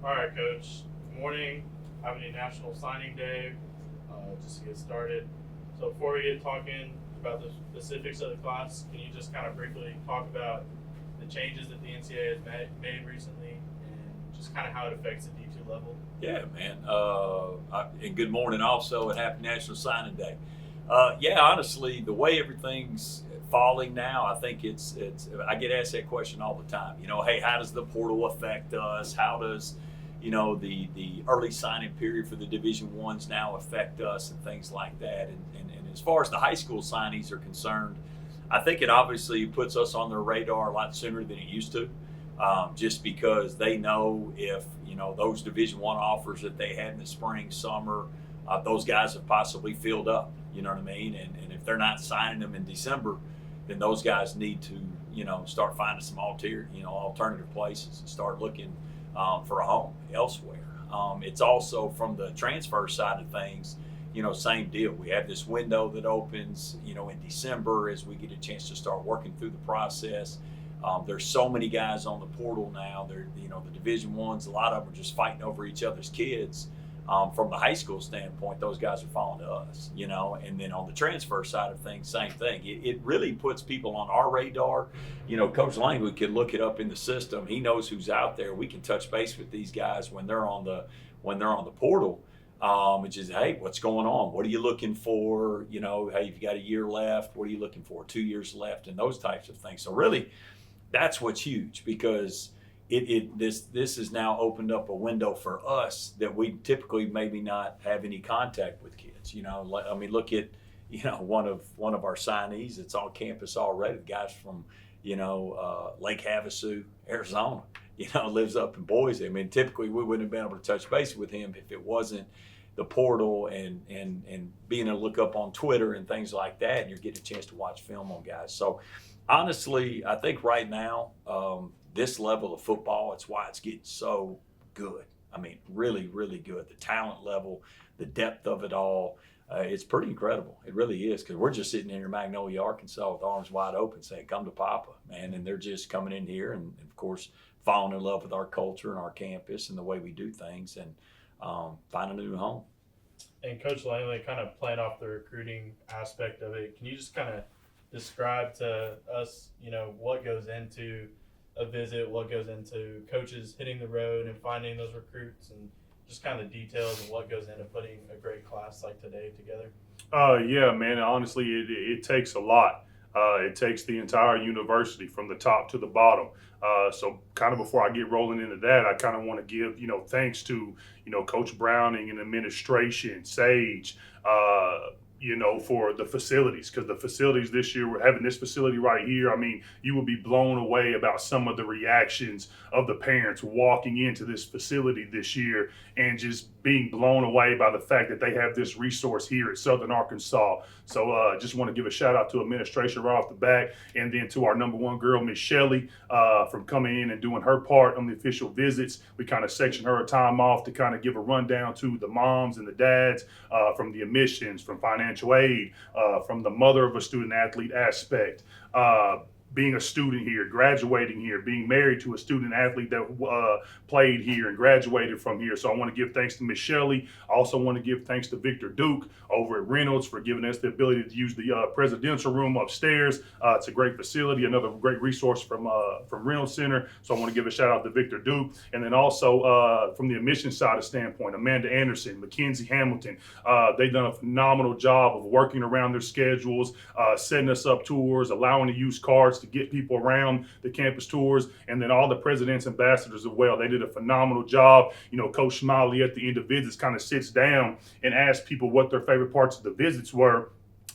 All right, Coach. Good morning. Having a National Signing Day. Just to get started. So before we get talking about the specifics of the class, can you just kind of briefly talk about the changes that the NCAA has made recently and just kind of how it affects the D2 level? Yeah, man. And good morning also, and happy National Signing Day. Honestly, the way everything's falling now, I think it's. I get asked that question all the time. Hey, how does the portal affect us? How does, the early signing period for the Division Ones now affect us and things like that? And as far as the high school signees are concerned, I think it obviously puts us on their radar a lot sooner than it used to. Just because they know if those Division One offers that they had in the spring, summer, those guys have possibly filled up. You know what I mean? And if they're not signing them in December, then those guys need to start finding some alternative places and start looking for a home elsewhere. It's also from the transfer side of things. Same deal. We have this window that opens, in December as we get a chance to start working through the process. There's so many guys on the portal now. They're, the Division Ones. A lot of them are just fighting over each other's kids. From the high school standpoint, those guys are falling to us. And then on the transfer side of things, same thing. It really puts people on our radar. Coach Langley could look it up in the system. He knows who's out there. We can touch base with these guys when they're on the portal. Which is, hey, what's going on? What are you looking for? Hey, you've got a year left. What are you looking for? 2 years left, and those types of things. So really, that's what's huge because this has now opened up a window for us that we typically maybe not have any contact with kids. Look at one of our signees that's on campus already. The guy's from Lake Havasu, Arizona. Lives up in Boise. Typically we wouldn't have been able to touch base with him if it wasn't the portal and being able to look up on Twitter and things like that, and you're getting a chance to watch film on guys. So honestly, I think right now, this level of football, it's why it's getting so good. Really, really good. The talent level, the depth of it all, it's pretty incredible. It really is, because we're just sitting here in Magnolia, Arkansas with arms wide open saying, come to Papa, man. And they're just coming in here and of course, falling in love with our culture and our campus and the way we do things and finding a new home. And Coach Langley, kind of playing off the recruiting aspect of it, can you just kind of describe to us, what goes into a visit, what goes into coaches hitting the road and finding those recruits, and just kind of details of what goes into putting a great class like today together? Yeah, man. Honestly, it takes a lot. It takes the entire university from the top to the bottom. So kind of before I get rolling into that, I kind of want to give, thanks to, Coach Browning and administration, Sage, for the facilities, because the facilities this year, we're having this facility right here. You will be blown away about some of the reactions of the parents walking into this facility this year and just being blown away by the fact that they have this resource here at Southern Arkansas. So just want to give a shout out to administration right off the back, and then to our number one girl, Miss Shelley, from coming in and doing her part on the official visits. We kind of section her time off to kind of give a rundown to the moms and the dads, from the admissions, from financial aid, from the mother of a student athlete aspect. Being a student here, graduating here, being married to a student athlete that played here and graduated from here. So I want to give thanks to Miss Shelley. I also want to give thanks to Victor Duke over at Reynolds for giving us the ability to use the presidential room upstairs. It's a great facility, another great resource from Reynolds Center. So I want to give a shout out to Victor Duke. And then also from the admissions side of standpoint, Amanda Anderson, Mackenzie Hamilton, they've done a phenomenal job of working around their schedules, setting us up tours, allowing to use cards to get people around the campus tours, and then all the presidents, ambassadors as well. They did a phenomenal job. Coach Smiley at the end of visits kind of sits down and asks people what their favorite parts of the visits were.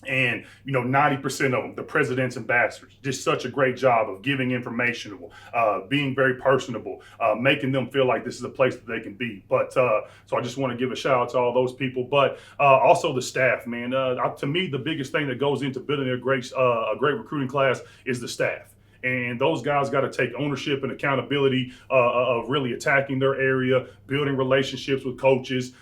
And 90% of them, the president's ambassadors, just such a great job of giving information, being very personable, making them feel like this is a place that they can be. But so I just want to give a shout out to all those people, but also the staff, man. To me, the biggest thing that goes into building a great recruiting class is the staff. And those guys got to take ownership and accountability of really attacking their area, building relationships with coaches,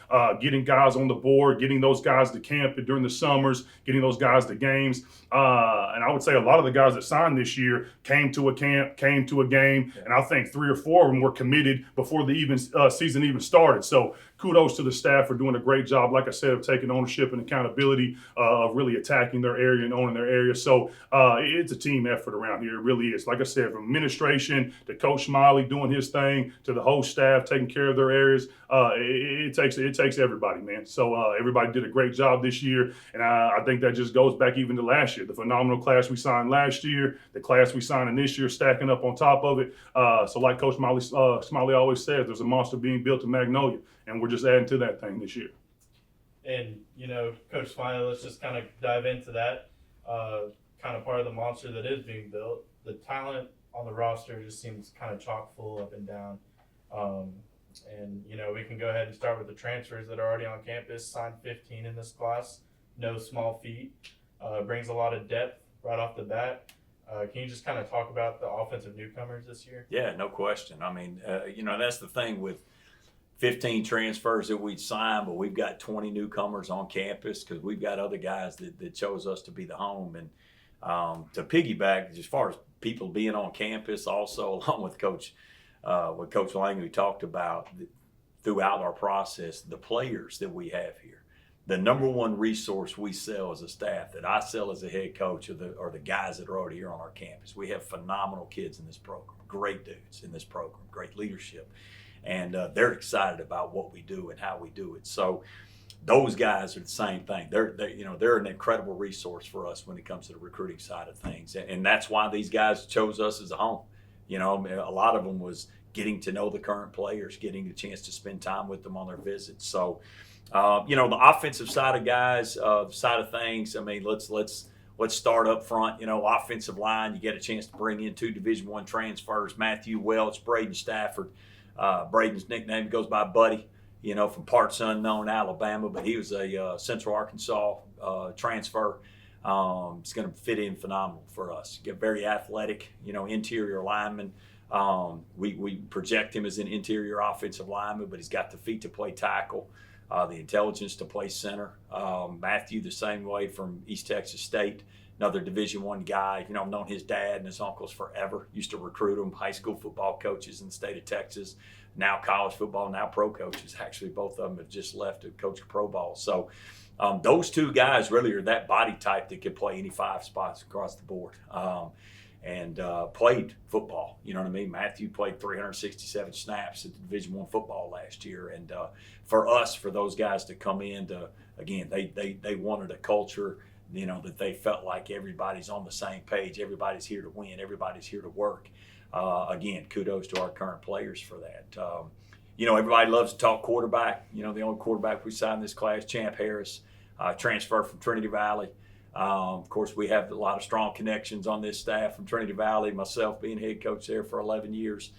getting guys on the board, getting those guys to camp during the summers, getting those guys to games. And I would say a lot of the guys that signed this year came to a camp, came to a game, and I think 3 or 4 of them were committed before the season even started. So kudos to the staff for doing a great job, like I said, of taking ownership and accountability, of really attacking their area and owning their area. So it's a team effort around here. It really is. Like I said, from administration to Coach Smiley doing his thing to the whole staff taking care of their areas, it takes everybody, man. So everybody did a great job this year, and I think that just goes back even to last year. The phenomenal class we signed last year, the class we signed in this year, stacking up on top of it. So like Coach Smiley always says, there's a monster being built in Magnolia, and we're just adding to that thing this year. And, Coach Smiley, let's just kind of dive into that. Kind of part of the monster that is being built. The talent on the roster just seems kind of chock full up and down. And we can go ahead and start with the transfers that are already on campus. Signed 15 in this class. No small feat. Brings a lot of depth right off the bat. Can you just kind of talk about the offensive newcomers this year? Yeah, no question. I mean, that's the thing with 15 transfers that we'd sign, but we've got 20 newcomers on campus because we've got other guys that chose us to be the home. And to piggyback, as far as people being on campus, also along with Coach Langley talked about throughout our process, the players that we have here. The number one resource we sell as a staff, that I sell as a head coach, are the guys that are already here on our campus. We have phenomenal kids in this program, great dudes in this program, great leadership. And they're excited about what we do and how we do it. So those guys are the same thing. They're an incredible resource for us when it comes to the recruiting side of things. And that's why these guys chose us as a home. A lot of them was getting to know the current players, getting a chance to spend time with them on their visits. So, the offensive side of guys, side of things, I mean, let's start up front. Offensive line, you get a chance to bring in 2 Division I transfers, Matthew Welch, Braden Stafford. Braden's nickname goes by Buddy, from parts unknown Alabama, but he was a Central Arkansas transfer. It's going to fit in phenomenal for us. Get very athletic, interior lineman. We project him as an interior offensive lineman, but he's got the feet to play tackle, the intelligence to play center. Matthew, the same way, from East Texas State. Another Division I guy. I've known his dad and his uncles forever. Used to recruit them, high school football coaches in the state of Texas. Now college football, now pro coaches. Actually, both of them have just left to coach pro ball. So those 2 guys really are that body type that could play any 5 spots across the board. And played football. You know what I mean? Matthew played 367 snaps at the Division I football last year. And for those guys to come in, again, they wanted a culture, that they felt like everybody's on the same page. Everybody's here to win. Everybody's here to work. Again, kudos to our current players for that. Everybody loves to talk quarterback. The only quarterback we signed this class, Champ Harris, transferred from Trinity Valley. Of course, we have a lot of strong connections on this staff from Trinity Valley, myself being head coach there for 11 years,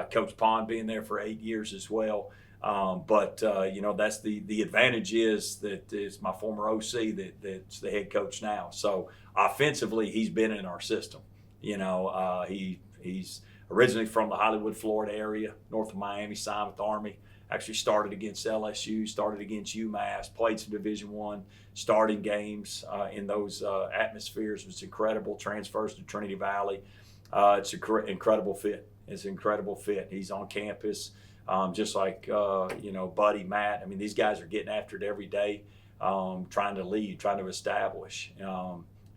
Coach Pond being there for 8 years as well. But that's the advantage is that it's my former OC that's the head coach now. So offensively, he's been in our system. He's originally from the Hollywood, Florida area, north of Miami, signed with the Army. Actually started against LSU, started against UMass, played some Division I starting games in those atmospheres. It was incredible. Transfers to Trinity Valley. It's an incredible fit. It's an incredible fit. He's on campus. Just like, Buddy, Matt. I mean, these guys are getting after it every day, trying to lead, trying to establish,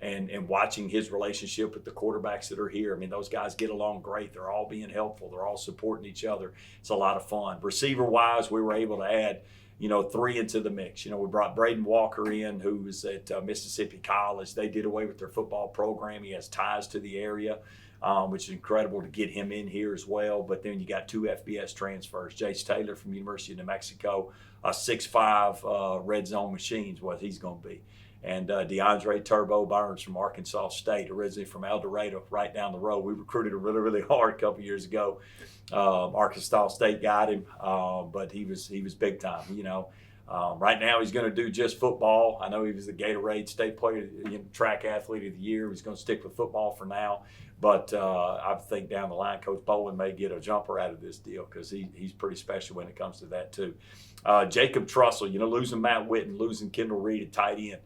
and watching his relationship with the quarterbacks that are here. I mean, those guys get along great. They're all being helpful. They're all supporting each other. It's a lot of fun. Receiver-wise, we were able to add, 3 into the mix. We brought Braden Walker in, who was at Mississippi College. They did away with their football program. He has ties to the area. Which is incredible to get him in here as well. But then you got 2 FBS transfers. Jace Taylor from University of New Mexico, a 6'5" red zone machine's what he's going to be. And DeAndre Turbo Burns from Arkansas State, originally from El Dorado, right down the road. We recruited him really, really hard a couple years ago. Arkansas State got him, but he was big time, Right now, he's going to do just football. I know he was the Gatorade State Player, Track Athlete of the Year. He's going to stick with football for now. But I think down the line, Coach Bowen may get a jumper out of this deal because he's pretty special when it comes to that too. Jacob Trussell, losing Matt Witten, losing Kendall Reed at tight end.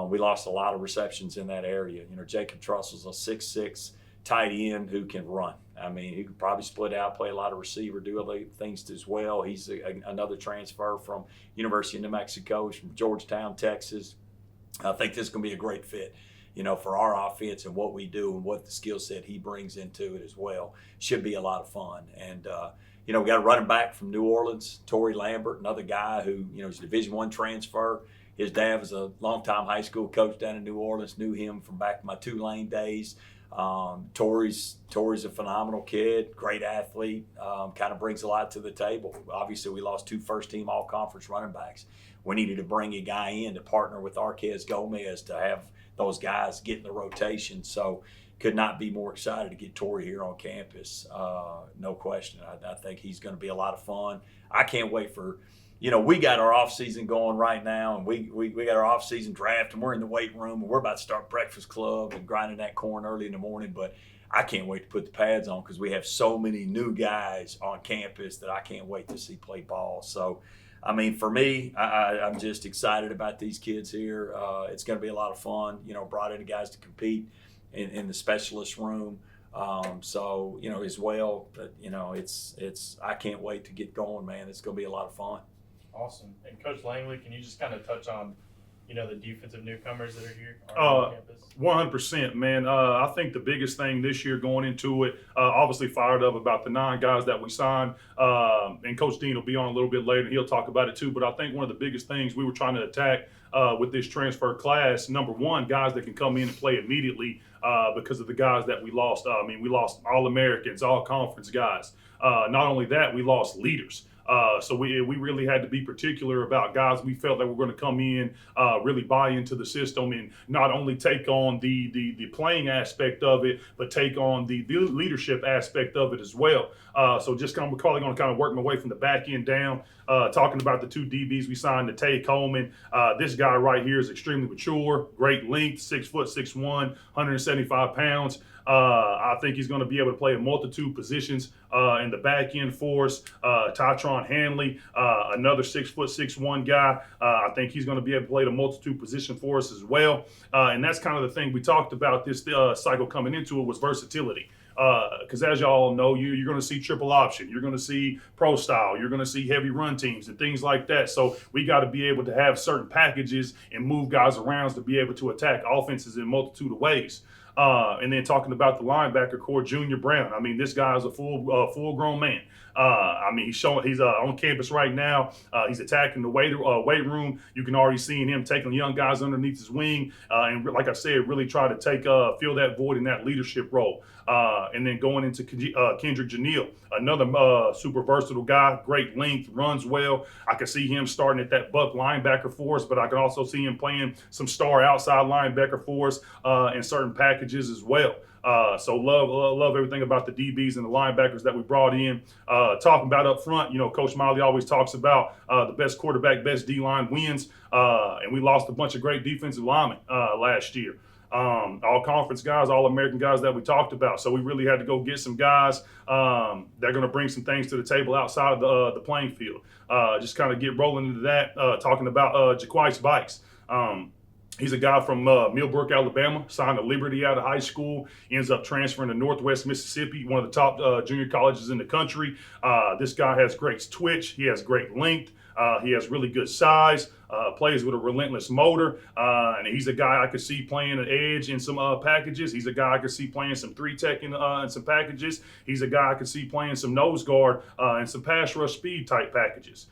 We lost a lot of receptions in that area. Jacob Trussell's a 6'6" tight end who can run. I mean, he could probably split out, play a lot of receiver, do other things as well. He's another transfer from University of New Mexico. He's from Georgetown, Texas. I think this is going to be a great fit, for our offense and what we do and what the skill set he brings into it as well. Should be a lot of fun. And, we got a running back from New Orleans, Torrey Lambert, another guy who, is a Division I transfer. His dad was a longtime high school coach down in New Orleans, knew him from back in my Tulane days. Torrey's a phenomenal kid, great athlete, kind of brings a lot to the table. Obviously, we lost 2 first-team all-conference running backs. We needed to bring a guy in to partner with Arquez Gomez to have those guys get in the rotation. So could not be more excited to get Torrey here on campus. No question. I think he's going to be a lot of fun. I can't wait for we got our off-season going right now, and we got our off-season draft, and we're in the weight room, and we're about to start breakfast club and grinding that corn early in the morning. But I can't wait to put the pads on because we have so many new guys on campus that I can't wait to see play ball. So, I mean, for me, I'm just excited about these kids here. It's going to be a lot of fun. Brought in guys to compete in the specialist room. So, as well, but, it's I can't wait to get going, man. It's going to be a lot of fun. Awesome. And Coach Langley, can you just kind of touch on, the defensive newcomers that are here on campus? 100%, man. I think the biggest thing this year going into it, obviously fired up about the 9 guys that we signed. And Coach Dean will be on a little bit later, and he'll talk about it too. But I think one of the biggest things we were trying to attack with this transfer class, number one, guys that can come in and play immediately because of the guys that we lost. We lost All-Americans, all-conference guys. Not only that, we lost leaders. So we really had to be particular about guys we felt that were going to come in, really buy into the system, and not only take on the playing aspect of it, but take on the leadership aspect of it as well. So just kind of going to kind of work my way from the back end down, talking about the 2 DBs we signed, to Tay Coleman. This guy right here is extremely mature, great length, 6'6'1", 175 pounds. I think he's going to be able to play a multitude positions in the back end for us. Tytron Hanley, another 6'6'1" guy. I think he's going to be able to play the multitude position for us as well. And that's kind of the thing we talked about this cycle coming into it, was versatility. Because as y'all know, you're going to see triple option. You're going to see pro style. You're going to see heavy run teams and things like that. So we got to be able to have certain packages and move guys around to be able to attack offenses in a multitude of ways. And then talking about the linebacker core, Junior Brown. This guy is a full-grown man. He's on campus right now. He's attacking the weight room. You can already see him taking young guys underneath his wing, and like I said, really try to fill that void in that leadership role. And then going into Kendrick Janelle, another super versatile guy, great length, runs well. I can see him starting at that buck linebacker for us, but I can also see him playing some star outside linebacker for us in certain packages as well. So love everything about the DBs and the linebackers that we brought in. Talking about up front, Coach Smiley always talks about the best quarterback, best D-line wins. And we lost a bunch of great defensive linemen last year. All conference guys, all American guys that we talked about. So we really had to go get some guys that are going to bring some things to the table outside of the playing field. Just kind of get rolling into that, talking about Jaquice Bikes. He's a guy from Millbrook, Alabama, signed to Liberty out of high school, ends up transferring to Northwest Mississippi, one of the top junior colleges in the country. This guy has great twitch. He has great length. He has really good size, plays with a relentless motor, and he's a guy I could see playing an edge in some packages. He's a guy I could see playing some 3-tech in some packages. He's a guy I could see playing some nose guard and some pass rush speed type packages.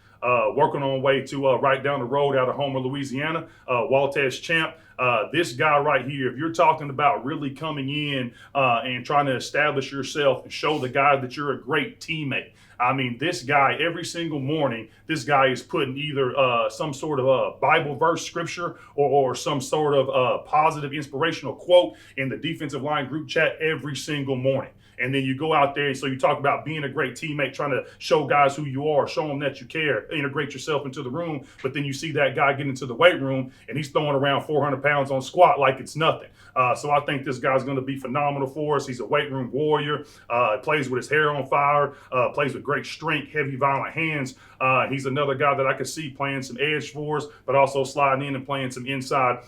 Working on way to right down the road out of Homer, Louisiana, Waltez Champ. This guy right here, if you're talking about really coming in and trying to establish yourself and show the guy that you're a great teammate. This guy, every single morning, this guy is putting either some sort of Bible verse scripture or some sort of positive inspirational quote in the defensive line group chat every single morning. And then you go out there, so you talk about being a great teammate, trying to show guys who you are, show them that you care, integrate yourself into the room. But then you see that guy get into the weight room and he's throwing around 400 pounds on squat like it's nothing. So I think this guy's going to be phenomenal for us. He's a weight room warrior, plays with his hair on fire, plays with great strength, heavy, violent hands. He's another guy that I could see playing some edge for us, but also sliding in and playing some inside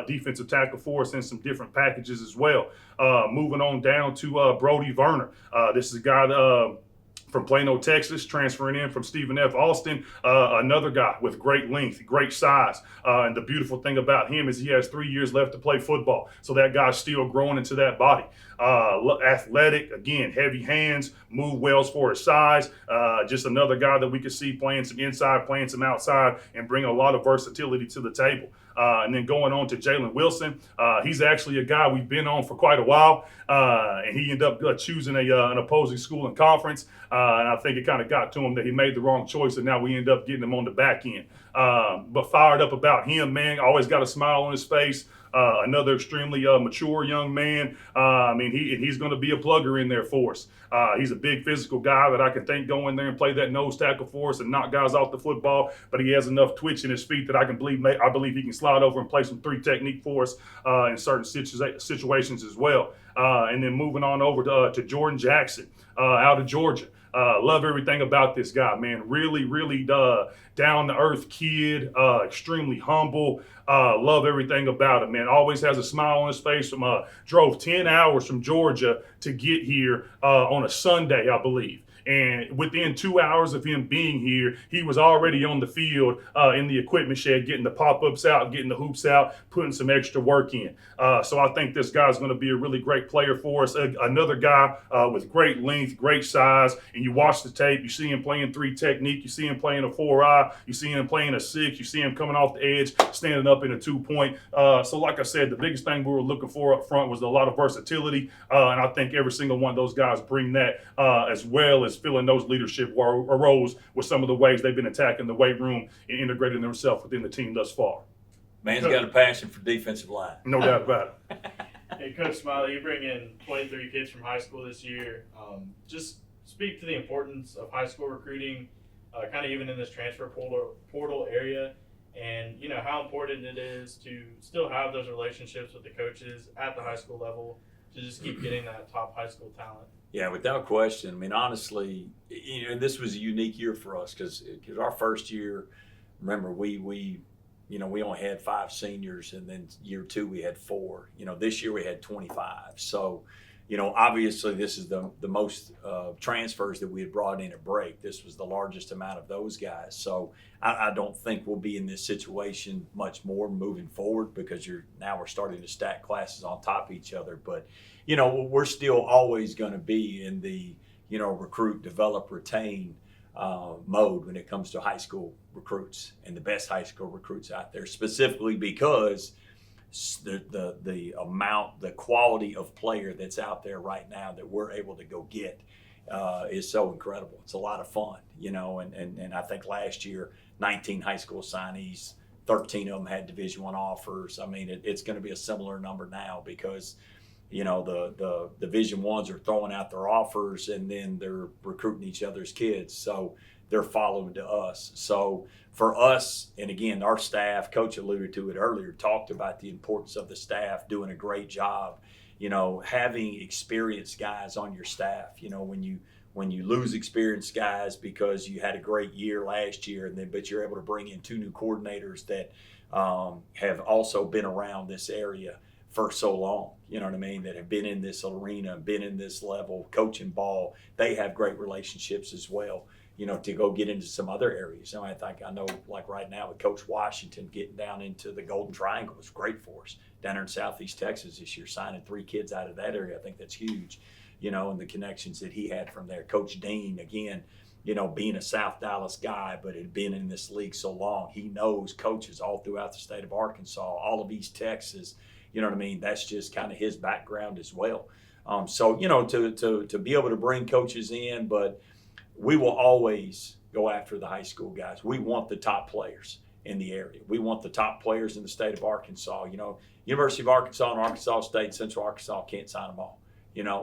defensive tackle for us in some different packages as well. Moving on down to Brody Verner. This is a guy from Plano, Texas, transferring in from Stephen F. Austin, another guy with great length, great size. And the beautiful thing about him is he has 3 years left to play football. So that guy's still growing into that body. Athletic, again, heavy hands, move well for his size. Just another guy that we could see playing some inside, playing some outside, and bring a lot of versatility to the table. And then going on to Jalen Wilson, he's actually a guy we've been on for quite a while, and he ended up choosing an opposing school and conference, and I think it kind of got to him that he made the wrong choice, and now we end up getting him on the back end. But fired up about him, man. Always got a smile on his face. Another extremely mature young man. He's going to be a plugger in there for us. He's a big physical guy that I can think go in there and play that nose tackle for us and knock guys off the football. But he has enough twitch in his feet that I believe he can slide over and play some 3 technique for us in certain situations as well. And then moving on over to Jordan Jackson out of Georgia. Love everything about this guy, man. Really, really down-to-earth kid, extremely humble. Love everything about him, man. Always has a smile on his face. Drove 10 hours from Georgia to get here on a Sunday, I believe. And within 2 hours of him being here, he was already on the field in the equipment shed, getting the pop-ups out, getting the hoops out, putting some extra work in. So I think this guy's going to be a really great player for us. Another guy with great length, great size. And you watch the tape, you see him playing 3 technique, you see him playing a 4-eye, you see him playing a 6, you see him coming off the edge, standing up in a 2-point. So like I said, the biggest thing we were looking for up front was a lot of versatility. And I think every single one of those guys bring that as well as filling those leadership roles with some of the ways they've been attacking the weight room and integrating themselves within the team thus far. Man's got a passion for defensive line. No doubt about it. Hey, Coach Smiley, you bring in 23 kids from high school this year. Just speak to the importance of high school recruiting, kind of even in this transfer portal area, and how important it is to still have those relationships with the coaches at the high school level to just keep getting that top high school talent. Yeah, without question. I mean, honestly, this was a unique year for us because our first year, remember, we only had 5 seniors, and then year 2 we had 4. This year we had 25. So, obviously this is the most transfers that we had brought in at break. This was the largest amount of those guys. So I don't think we'll be in this situation much more moving forward because we're starting to stack classes on top of each other. But, we're still always going to be in the, recruit, develop, retain mode when it comes to high school recruits and the best high school recruits out there, specifically because the amount, the quality of player that's out there right now that we're able to go get is so incredible. It's a lot of fun, and I think last year 19 high school signees, 13 of them had Division I offers. I mean, it's going to be a similar number now because the Division I's are throwing out their offers and then they're recruiting each other's kids. So they're following to us. So for us, and again, our staff, Coach alluded to it earlier, talked about the importance of the staff doing a great job, having experienced guys on your staff. When you lose experienced guys because you had a great year last year, but you're able to bring in 2 new coordinators that have also been around this area for so long, that have been in this arena, been in this level, coaching ball. They have great relationships as well, to go get into some other areas. I know like right now with Coach Washington getting down into the Golden Triangle is great for us. Down there in Southeast Texas this year, signing 3 kids out of that area, I think that's huge, and the connections that he had from there. Coach Dean, again, being a South Dallas guy, but had been in this league so long, he knows coaches all throughout the state of Arkansas, all of East Texas. That's just kind of his background as well. To be able to bring coaches in, but we will always go after the high school guys. We want the top players in the area. We want the top players in the state of Arkansas. University of Arkansas and Arkansas State, Central Arkansas can't sign them all.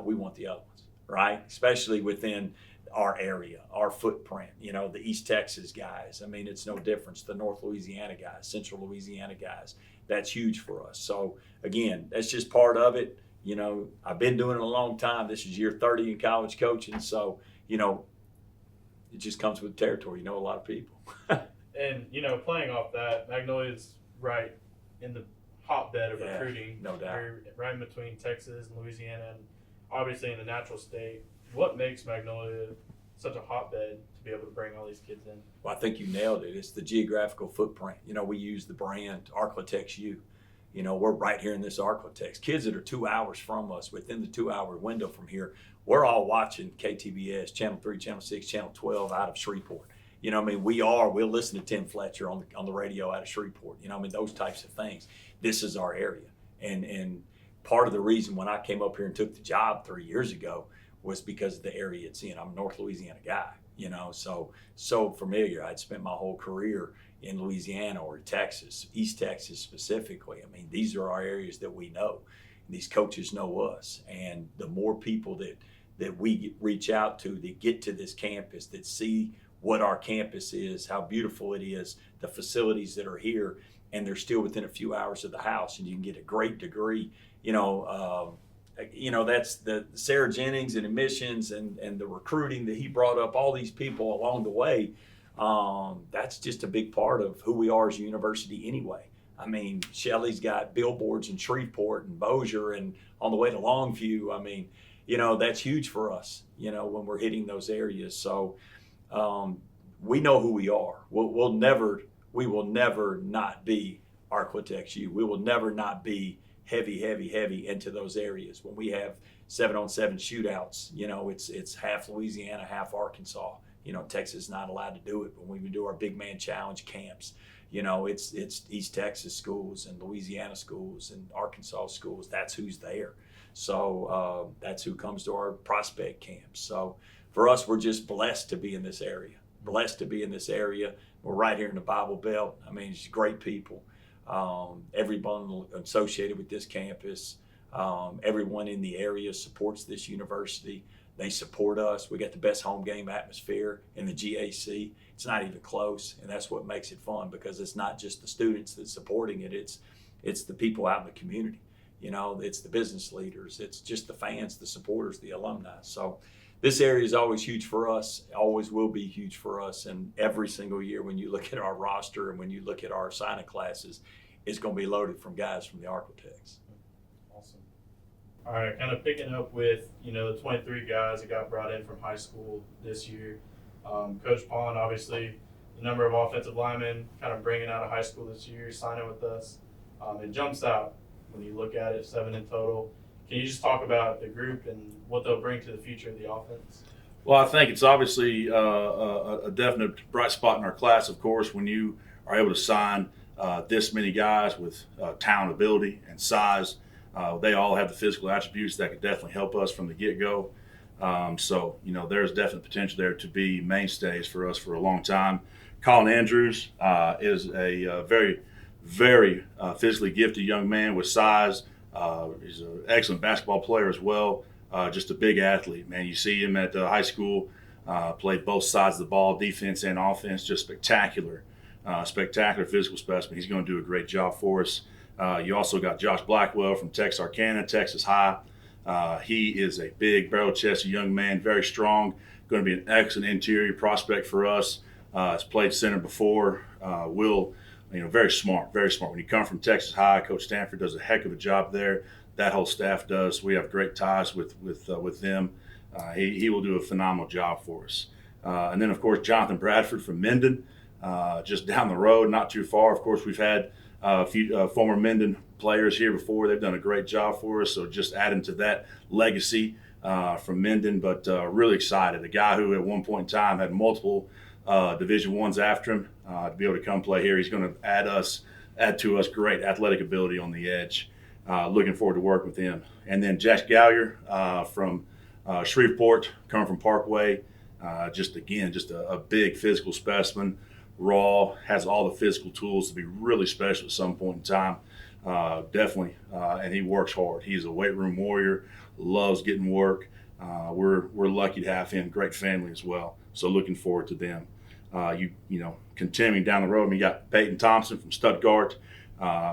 We want the other ones. right? Especially within our area, our footprint, the East Texas guys. I mean, it's no difference. The North Louisiana guys, Central Louisiana guys, that's huge for us. So again, that's just part of it. I've been doing it a long time. This is year 30 in college coaching. So, it just comes with territory. A lot of people. And, playing off that, Magnolia's right in the hotbed of Yeah, recruiting. no doubt. We're right in between Texas and Louisiana, and obviously in the natural state. What makes Magnolia such a hotbed to be able to bring all these kids in? Well, I think you nailed it. It's the geographical footprint. We use the brand Arklatex U. We're right here in this Arklatex. Kids that are 2 hours from us, within the 2 hour window from here, we're all watching KTBS, Channel 3, Channel 6, Channel 12 out of Shreveport. We'll listen to Tim Fletcher on the radio out of Shreveport. Those types of things. This is our area. And part of the reason when I came up here and took the job 3 years ago was because of the area it's in. I'm a North Louisiana guy, so familiar. I'd spent my whole career in Louisiana or Texas, East Texas specifically. These are our areas that we know. These coaches know us. And the more people that we reach out to that get to this campus, that see what our campus is, how beautiful it is, the facilities that are here, and they're still within a few hours of the house, and you can get a great degree, that's the Sarah Jennings and admissions and the recruiting that he brought up, all these people along the way. That's just a big part of who we are as a university anyway. Shelley's got billboards in Shreveport and Bossier and on the way to Longview. That's huge for us, when we're hitting those areas. So we know who we are. We will never not be Arklatex U. We will never not be heavy into those areas. When we have 7-on-7 shootouts, it's half Louisiana, half Arkansas. Texas is not allowed to do it, but when we do our big man challenge camps, it's East Texas schools and Louisiana schools and Arkansas schools. That's who's there. So that's who comes to our prospect camps. So for us, we're just blessed to be in this area. We're right here in the Bible Belt. It's great people. Everyone associated with this campus, everyone in the area supports this university. They support us. We got the best home game atmosphere in the GAC. It's not even close, and that's what makes it fun, because it's not just the students that's supporting it. It's the people out in the community. It's the business leaders. It's just the fans, the supporters, the alumni. So this area is always huge for us, always will be huge for us. And every single year when you look at our roster and when you look at our signing classes, it's going to be loaded from guys from the Arklatex. Awesome. All right, kind of picking up with, the 23 guys that got brought in from high school this year. Coach Pond, obviously, the number of offensive linemen kind of bringing out of high school this year, signing with us. It jumps out when you look at it, 7 in total. Can you just talk about the group and what they'll bring to the future of the offense? Well, I think it's obviously a definite bright spot in our class, of course, when you are able to sign this many guys with talent, ability, and size. They all have the physical attributes that could definitely help us from the get-go. So, there's definite potential there to be mainstays for us for a long time. Colin Andrews is a very, very physically gifted young man with size. He's an excellent basketball player as well. Just a big athlete, man. You see him at high school, played both sides of the ball, defense and offense, just spectacular physical specimen. He's going to do a great job for us. You also got Josh Blackwell from Texarkana, Texas High. He is a big, barrel-chested young man, very strong, going to be an excellent interior prospect for us. Has played center before. Very smart. When you come from Texas High, Coach Stanford does a heck of a job there. That whole staff does. We have great ties with them. He will do a phenomenal job for us. And then, of course, Jonathan Bradford from Minden, just down the road, not too far. Of course, we've had a few former Minden players here before. They've done a great job for us, so just adding to that legacy from Minden. But really excited. A guy who at one point in time had multiple Division I's after him to be able to come play here. He's going to add to us great athletic ability on the edge. Looking forward to working with him. And then Jack Gallier from Shreveport, coming from Parkway. Just a big physical specimen, raw, has all the physical tools to be really special at some point in time. Definitely, and he works hard. He's a weight room warrior, loves getting work. We're lucky to have him. Great family as well. So looking forward to them. Continuing down the road, you got Peyton Thompson from Stuttgart.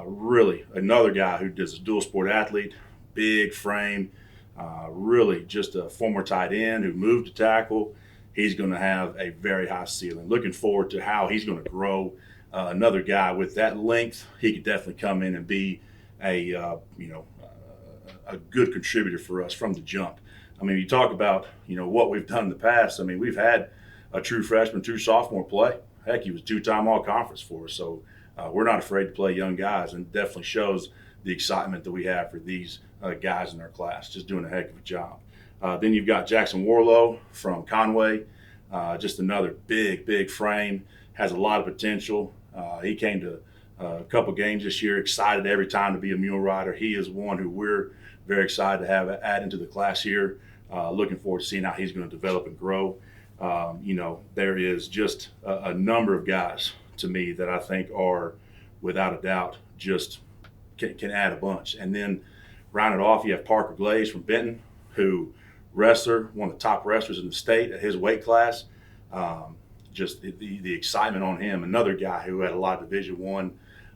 Really another guy who is a dual sport athlete, big frame, really just a former tight end who moved to tackle. He's going to have a very high ceiling. Looking forward to how he's going to grow. Another guy with that length, he could definitely come in and be a good contributor for us from the jump. I mean, you talk about what we've done in the past. I mean, we've had a true freshman, true sophomore play. Heck, he was 2-time all-conference for us. So we're not afraid to play young guys, and it definitely shows the excitement that we have for these guys in our class. Just doing a heck of a job. Then you've got Jackson Warlow from Conway, just another big frame, has a lot of potential. He came to a couple games this year, excited every time to be a mule rider. He is one who we're very excited to have add into the class here. Looking forward to seeing how he's going to develop and grow. There is just a number of guys to me that I think are, without a doubt, just can add a bunch. And then round it off, you have Parker Glaze from Benton, who wrestler, one of the top wrestlers in the state at his weight class. Just the excitement on him. Another guy who had a lot of Division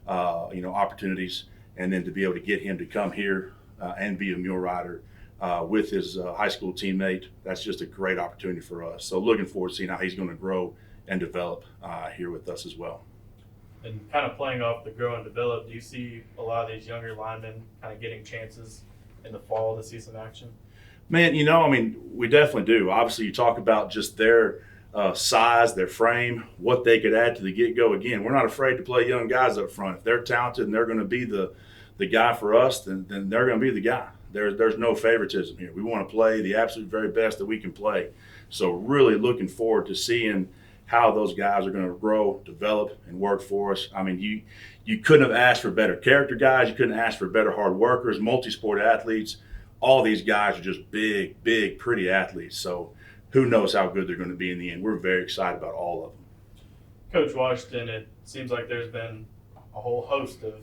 I, opportunities, and then to be able to get him to come here and be a mule rider with his high school teammate, that's just a great opportunity for us. So looking forward to seeing how he's going to grow and develop here with us as well. And kind of playing off the grow and develop, do you see a lot of these younger linemen kind of getting chances in the fall to see some action? Man, we definitely do. Obviously, you talk about just their size, their frame, what they could add to the get-go. Again, we're not afraid to play young guys up front. If they're talented and they're going to be the guy for us, then they're going to be the guy. There's no favoritism here. We want to play the absolute very best that we can play. So really looking forward to seeing how those guys are going to grow, develop, and work for us. I mean, you couldn't have asked for better character guys. You couldn't ask for better hard workers, multi-sport athletes. All these guys are just big, pretty athletes. So who knows how good they're going to be in the end. We're very excited about all of them. Coach Washington, it seems like there's been a whole host of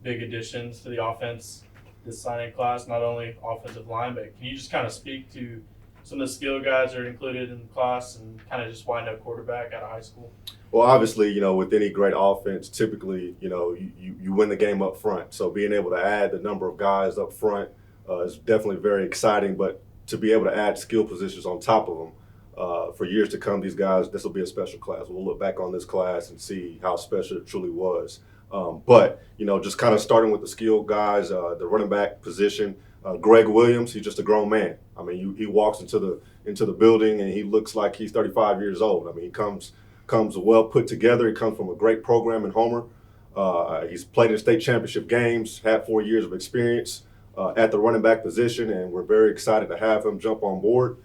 big additions to the offense this signing class, not only offensive line, but can you just kind of speak to some of the skill guys that are included in the class and kind of just wind up quarterback out of high school? Well, obviously, with any great offense, typically, you win the game up front. So being able to add the number of guys up front is definitely very exciting. But to be able to add skill positions on top of them for years to come, these guys, this will be a special class. We'll look back on this class and see how special it truly was. But just kind of starting with the skill guys, the running back position, Greg Williams, he's just a grown man. I mean, he walks into the building and he looks like he's 35 years old. I mean, he comes well put together. He comes from a great program in Homer. He's played in state championship games, had 4 years of experience at the running back position, and we're very excited to have him jump on board.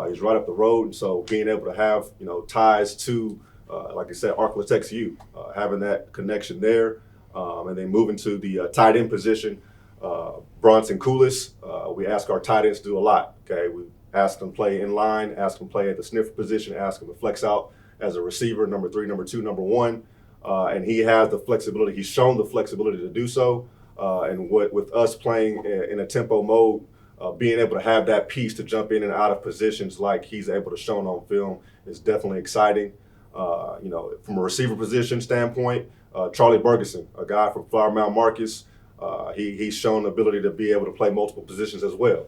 He's right up the road, and so being able to have ties to like I said, Arklatex U, having that connection there, and then moving to the tight end position, Bronson Coolis. We ask our tight ends to do a lot. Okay, we ask them to play in line, ask them to play at the sniffer position, ask them to flex out as a receiver, number 3, number 2, number 1, and he has the flexibility. He's shown the flexibility to do so, and with us playing in a tempo mode, being able to have that piece to jump in and out of positions like he's able to show on film is definitely exciting. From a receiver position standpoint, Charlie Bergeson, a guy from Flower Mound Marcus, he's shown the ability to be able to play multiple positions as well.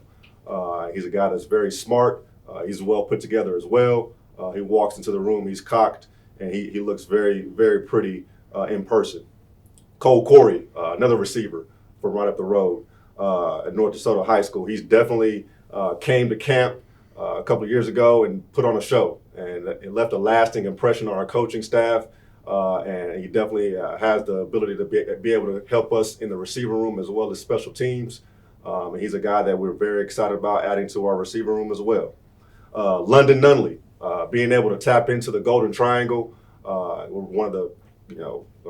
He's a guy that's very smart. He's well put together as well. He walks into the room, he's cocked, and he looks very, very pretty in person. Cole Corey, another receiver from right up the road at North DeSoto High School. He's definitely came to camp a couple of years ago and put on a show, and it left a lasting impression on our coaching staff. And he definitely has the ability to be able to help us in the receiver room as well as special teams. And he's a guy that we're very excited about adding to our receiver room as well. London Nunley, being able to tap into the Golden Triangle. We're one of the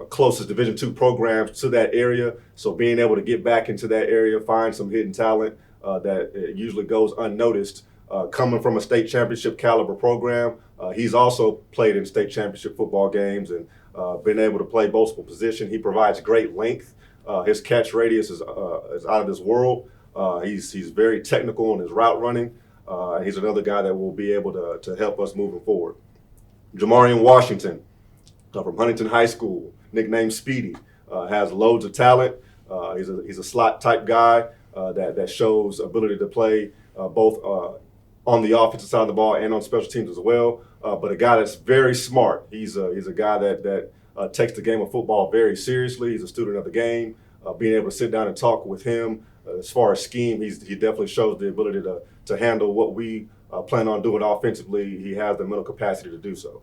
closest Division II programs to that area. So being able to get back into that area, find some hidden talent that usually goes unnoticed. Coming from a state championship caliber program, he's also played in state championship football games and been able to play multiple positions. He provides great length. His catch radius is out of this world. He's very technical in his route running. He's another guy that will be able to help us moving forward. Jamarian Washington from Huntington High School, nicknamed Speedy, has loads of talent. He's a slot type guy that shows ability to play both on the offensive side of the ball and on special teams as well. But a guy that's very smart. He's a guy that takes the game of football very seriously. He's a student of the game. Being able to sit down and talk with him as far as scheme, he definitely shows the ability to handle what we plan on doing offensively. He has the mental capacity to do so.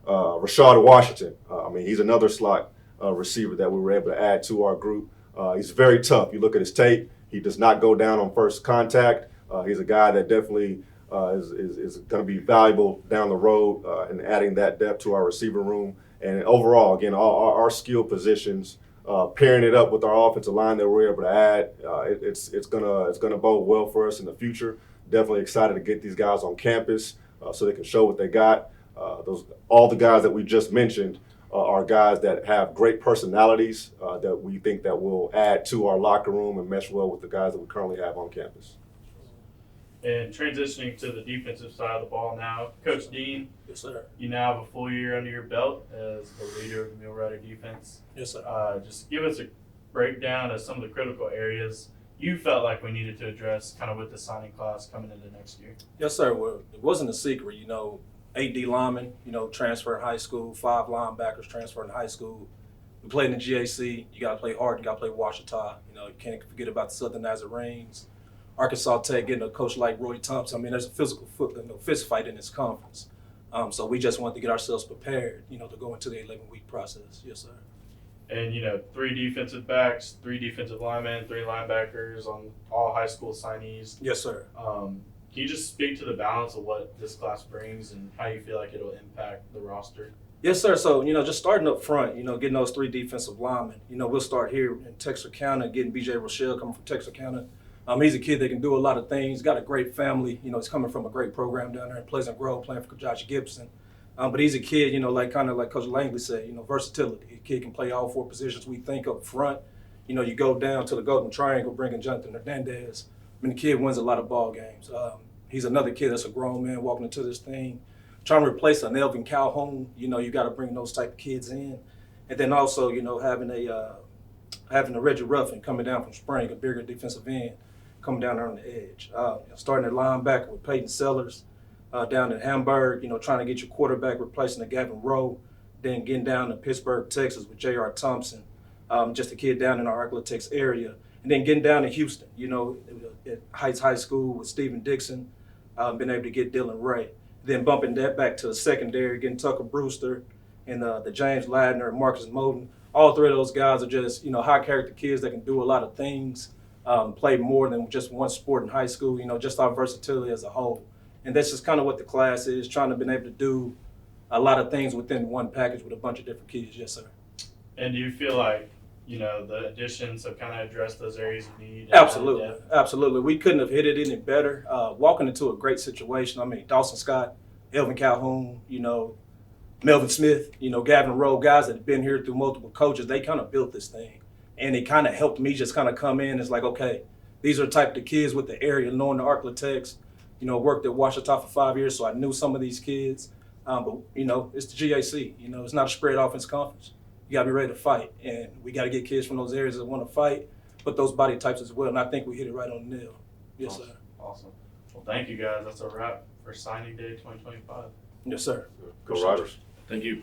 Rashad Washington, he's another slot receiver that we were able to add to our group. He's very tough. You look at his tape, he does not go down on first contact. He's a guy that definitely is going to be valuable down the road in adding that depth to our receiver room. And overall, again, our skill positions, pairing it up with our offensive line that we're able to add, it's gonna bode well for us in the future. Definitely excited to get these guys on campus so they can show what they got. All the guys that we just mentioned are guys that have great personalities that we think that will add to our locker room and mesh well with the guys that we currently have on campus. And transitioning to the defensive side of the ball now, Coach Dean. Yes, sir. You now have a full year under your belt as the leader of the Mule Rider defense. Yes, sir. Just give us a breakdown of some of the critical areas you felt like we needed to address kind of with the signing class coming into next year. Yes, sir. Well, it wasn't a secret, 8 D linemen, transfer in high school, 5 linebackers transfer in high school. We played in the GAC. You got to play hard. You got to play Washita. You can't forget about the Southern Nazarenes. Arkansas Tech getting a coach like Roy Thompson. There's a physical fist fight in this conference. So we just wanted to get ourselves prepared, to go into the 11-week process. Yes, sir. And, 3 defensive backs, 3 defensive linemen, 3 linebackers on all high school signees. Yes, sir. Can you just speak to the balance of what this class brings and how you feel like it'll impact the roster? Yes, sir. So, just starting up front, getting those 3 defensive linemen. We'll start here in Texarkana, getting B.J. Rochelle coming from Texarkana. He's a kid that can do a lot of things, got a great family. He's coming from a great program down there in Pleasant Grove, playing for Josh Gibson. But he's a kid, like Coach Langley said, versatility. A kid can play all 4 positions we think up front. You go down to the Golden Triangle, bringing Jonathan Hernandez. The kid wins a lot of ball games. He's another kid that's a grown man walking into this thing. Trying to replace an Elvin Calhoun, you got to bring those type of kids in. And then also, having a Reggie Ruffin coming down from Spring, a bigger defensive end, coming down there on the edge. Starting at linebacker with Peyton Sellers down in Hamburg, trying to get your quarterback, replacing the Gavin Rowe, then getting down to Pittsburgh, Texas with J.R. Thompson, just a kid down in our Arklatex area. And then getting down to Houston, at Heights High School with Stephen Dixon, been able to get Dylan Ray. Then bumping that back to the secondary, getting Tucker Brewster and the James Ladner and Marcus Moden. All 3 of those guys are just, high character kids that can do a lot of things, play more than just one sport in high school, just our versatility as a whole. And that's just kind of what the class is, trying to be able to do a lot of things within one package with a bunch of different kids. Yes, sir. And do you feel like, the additions have kind of addressed those areas of need? Absolutely. Absolutely. We couldn't have hit it any better. Walking into a great situation. Dawson Scott, Elvin Calhoun, Melvin Smith, Gavin Rowe, guys that have been here through multiple coaches, they kind of built this thing. And it kind of helped me just kind of come in. It's like, okay, these are the type of kids with the area, knowing the Arklatex, worked at Washita for 5 years, so I knew some of these kids. But, it's the GAC. It's not a spread offense conference. You got to be ready to fight. And we got to get kids from those areas that want to fight, but those body types as well. And I think we hit it right on the nail. Yes, awesome. Sir. Awesome. Well, thank you, guys. That's a wrap for signing day 2025. Yes, sir. Go Riders. Thank you.